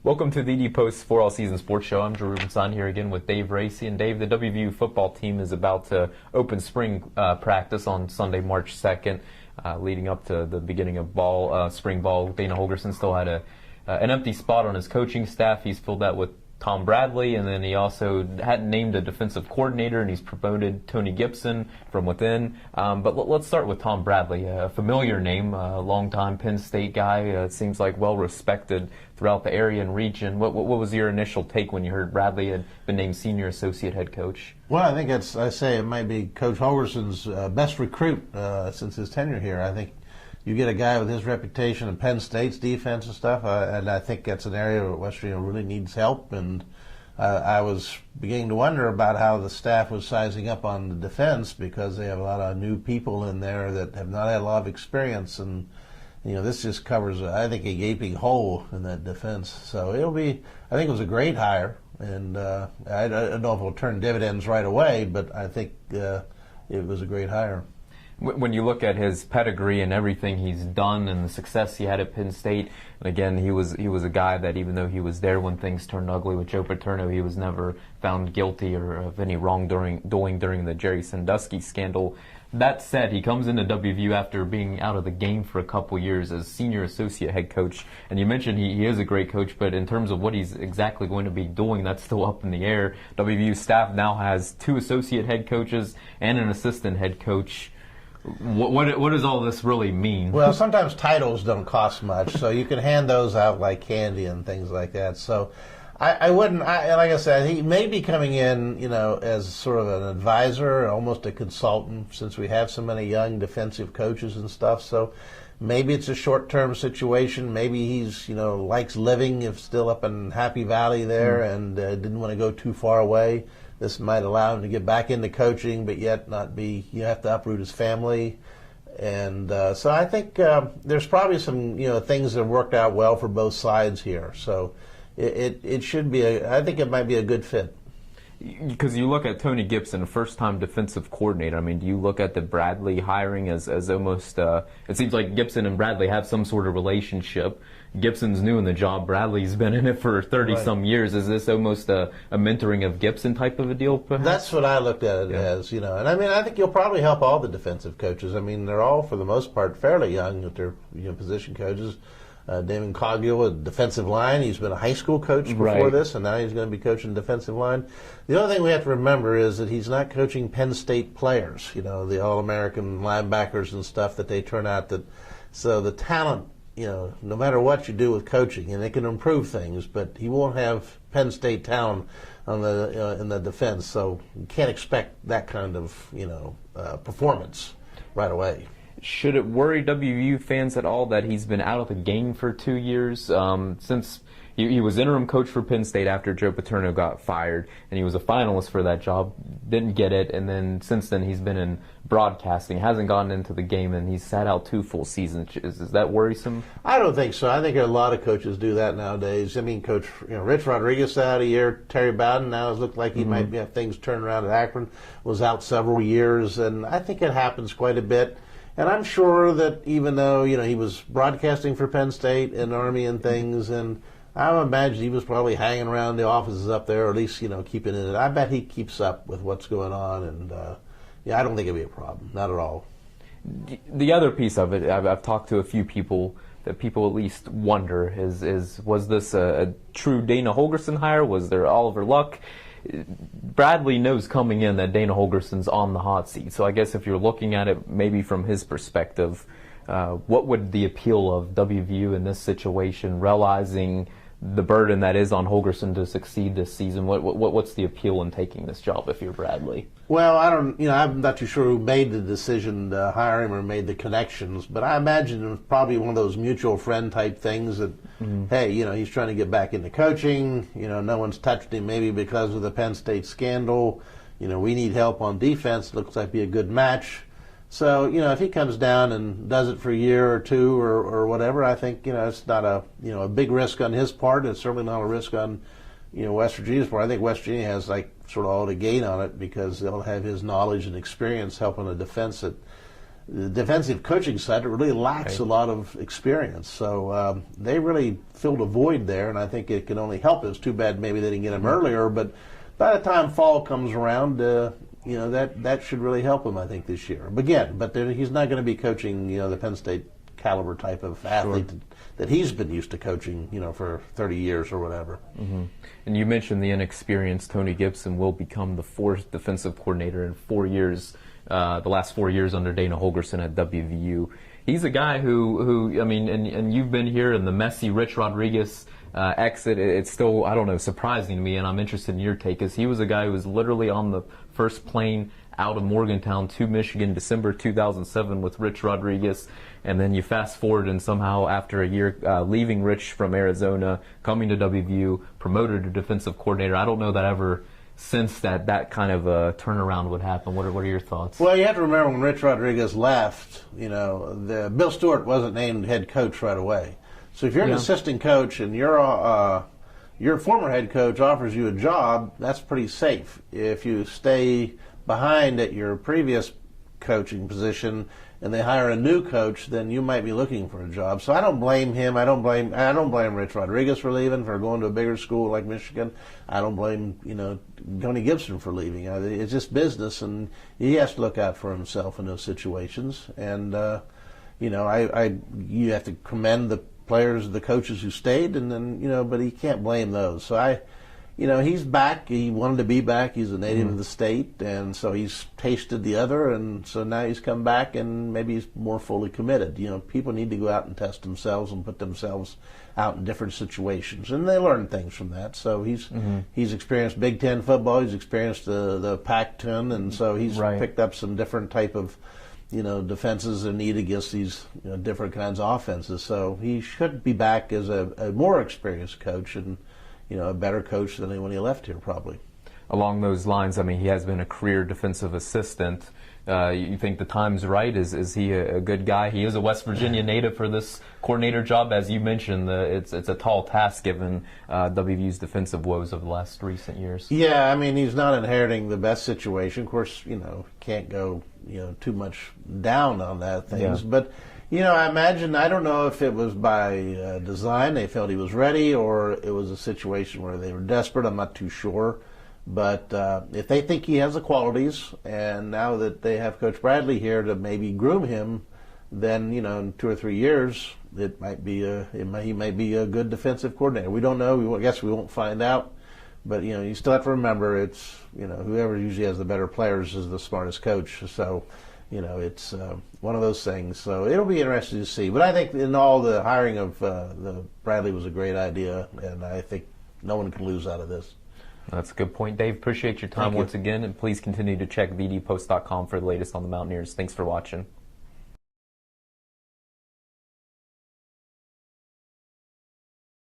Welcome to the TheDPost for All Season Sports Show. I'm Drew Rubenstein here again with Dave Racy. And Dave, the WVU football team is about to open spring practice on Sunday, March 2nd, leading up to the beginning of spring ball. Dana Holgorsen still had an empty spot on his coaching staff. He's filled that with Tom Bradley, and then he also hadn't named a defensive coordinator, and he's promoted Tony Gibson from within. But let's start with Tom Bradley, a familiar name, a longtime Penn State guy. Seems like well-respected throughout the area and region. What was your initial take when you heard Bradley had been named senior associate head coach? Well, I think it might be Coach Holgorsen's best recruit since his tenure here. I think you get a guy with his reputation in Penn State's defense and stuff, and I think that's an area where West Virginia really needs help. And I was beginning to wonder about how the staff was sizing up on the defense, because they have a lot of new people in there that have not had a lot of experience. And this just covers, I think, a gaping hole in that defense. So I think it was a great hire, and I don't know if it'll turn dividends right away, but I think it was a great hire. When you look at his pedigree and everything he's done and the success he had at Penn State, and again, he was a guy that even though he was there when things turned ugly with Joe Paterno, he was never found guilty or of any wrongdoing during the Jerry Sandusky scandal. That said, he comes into WVU after being out of the game for a couple years as senior associate head coach. And you mentioned he is a great coach, but in terms of what he's exactly going to be doing, that's still up in the air. WVU staff now has 2 associate head coaches and an assistant head coach. What does all this really mean? Well, sometimes titles don't cost much, so you can hand those out like candy and things like that. So I wouldn't, like I said, he may be coming in, as sort of an advisor, almost a consultant, since we have so many young defensive coaches and stuff. So maybe it's a short-term situation. Maybe he's, likes living, if still up in Happy Valley there, and didn't want to go too far away. This might allow him to get back into coaching, but yet not be, have to uproot his family. And so I think there's probably some, things that have worked out well for both sides here. So it should be, I think it might be a good fit. Because you look at Tony Gibson, a first-time defensive coordinator. I mean, do you look at the Bradley hiring as almost, it seems like Gibson and Bradley have some sort of relationship. Gibson's new in the job. Bradley's been in it for 30-some years. Is this almost a mentoring of Gibson type of a deal, perhaps? That's what I looked at it as, And I mean, I think you'll probably help all the defensive coaches. I mean, they're all, for the most part, fairly young with their position coaches. Damon Coggill, a defensive line. He's been a high school coach before this, and now he's going to be coaching defensive line. The other thing we have to remember is that he's not coaching Penn State players, the All-American linebackers and stuff that they turn out. So the talent, no matter what you do with coaching, and it can improve things, but he won't have Penn State talent on in the defense. So you can't expect that kind of, performance right away. Should it worry WVU fans at all that he's been out of the game for 2 years? Since he was interim coach for Penn State after Joe Paterno got fired, and he was a finalist for that job, didn't get it, and then since then he's been in broadcasting, hasn't gotten into the game, and he's sat out 2 full seasons. Is that worrisome? I don't think so. I think a lot of coaches do that nowadays. I mean, Coach Rich Rodriguez sat out a year. Terry Bowden now has looked like he might have things turned around at Akron, was out several years, and I think it happens quite a bit. And I'm sure that even though, he was broadcasting for Penn State and Army and things, and I would imagine he was probably hanging around the offices up there, or at least, keeping in it. I bet he keeps up with what's going on, and I don't think it'd be a problem. Not at all. The other piece of it, I've talked to a few people that people at least wonder was this a true Dana Holgorsen hire? Was there Oliver Luck? Bradley knows coming in that Dana Holgorsen's on the hot seat. So I guess if you're looking at it maybe from his perspective, what would the appeal of WVU in this situation, realizing the burden that is on Holgorsen to succeed this season? What's the appeal in taking this job if you're Bradley? Well, I'm not too sure who made the decision to hire him or made the connections, but I imagine it was probably one of those mutual friend type things that, hey, he's trying to get back into coaching. No one's touched him maybe because of the Penn State scandal. We need help on defense. Looks like be a good match. So, if he comes down and does it for a year or two or whatever, I think, it's not a big risk on his part. It's certainly not a risk on, West Virginia's part. I think West Virginia has sort of all to gain on it because they'll have his knowledge and experience helping a defense that the defensive coaching side, it really lacks a lot of experience. So they really filled a void there, and I think it can only help. It's too bad maybe they didn't get him earlier, but by the time fall comes around, that should really help him, I think, this year. But again, he's not going to be coaching, the Penn State caliber type of athlete that he's been used to coaching, for 30 years or whatever. Mm-hmm. And you mentioned the inexperienced Tony Gibson will become the fourth defensive coordinator in 4 years, the last 4 years under Dana Holgorsen at WVU. He's a guy who I mean, and you've been here, and the messy Rich Rodriguez exit, it's still, I don't know, surprising to me, and I'm interested in your take, because he was a guy who was literally on the first plane out of Morgantown to Michigan, December 2007 with Rich Rodriguez, and then you fast forward and somehow after a year leaving Rich from Arizona, coming to WVU, promoted to defensive coordinator. I don't know that ever since that kind of a turnaround would happen. What are your thoughts? Well, you have to remember when Rich Rodriguez left, Bill Stewart wasn't named head coach right away. So if you're an assistant coach and your former head coach offers you a job, that's pretty safe. If you stay behind at your previous coaching position and they hire a new coach, then you might be looking for a job. So I don't blame him. I don't blame Rich Rodriguez for leaving, for going to a bigger school like Michigan. I don't blame Tony Gibson for leaving. It's just business, and he has to look out for himself in those situations. And you have to commend the players, the coaches who stayed, and then but he can't blame those. So he's back. He wanted to be back. He's a native of the state, and so he's tasted the other, and so now he's come back, and maybe he's more fully committed. People need to go out and test themselves and put themselves out in different situations, and they learn things from that. So he's experienced Big Ten football. He's experienced the Pac-10, and so he's picked up some different type of defenses and need against these different kinds of offenses. So he should be back as a more experienced coach and a better coach than when he left here, probably. Along those lines, I mean, he has been a career defensive assistant. You think the time's right? Is he a good guy? He is a West Virginia native for this coordinator job. As you mentioned, it's a tall task given WVU's defensive woes of the last recent years. Yeah, I mean, he's not inheriting the best situation. Of course, can't go too much down on that things. Yeah. But I imagine, I don't know if it was by design, they felt he was ready, or it was a situation where they were desperate. I'm not too sure. But if they think he has the qualities, and now that they have Coach Bradley here to maybe groom him, then in 2 or 3 years it might be he might be a good defensive coordinator. We don't know. I guess we won't find out. But you still have to remember, it's whoever usually has the better players is the smartest coach. So it's one of those things. So it'll be interesting to see. But I think in all, the hiring of the Bradley was a great idea, and I think no one can lose out of this. That's a good point, Dave. Appreciate your time once again, and please continue to check TheDPost.com for the latest on the Mountaineers. Thanks for watching.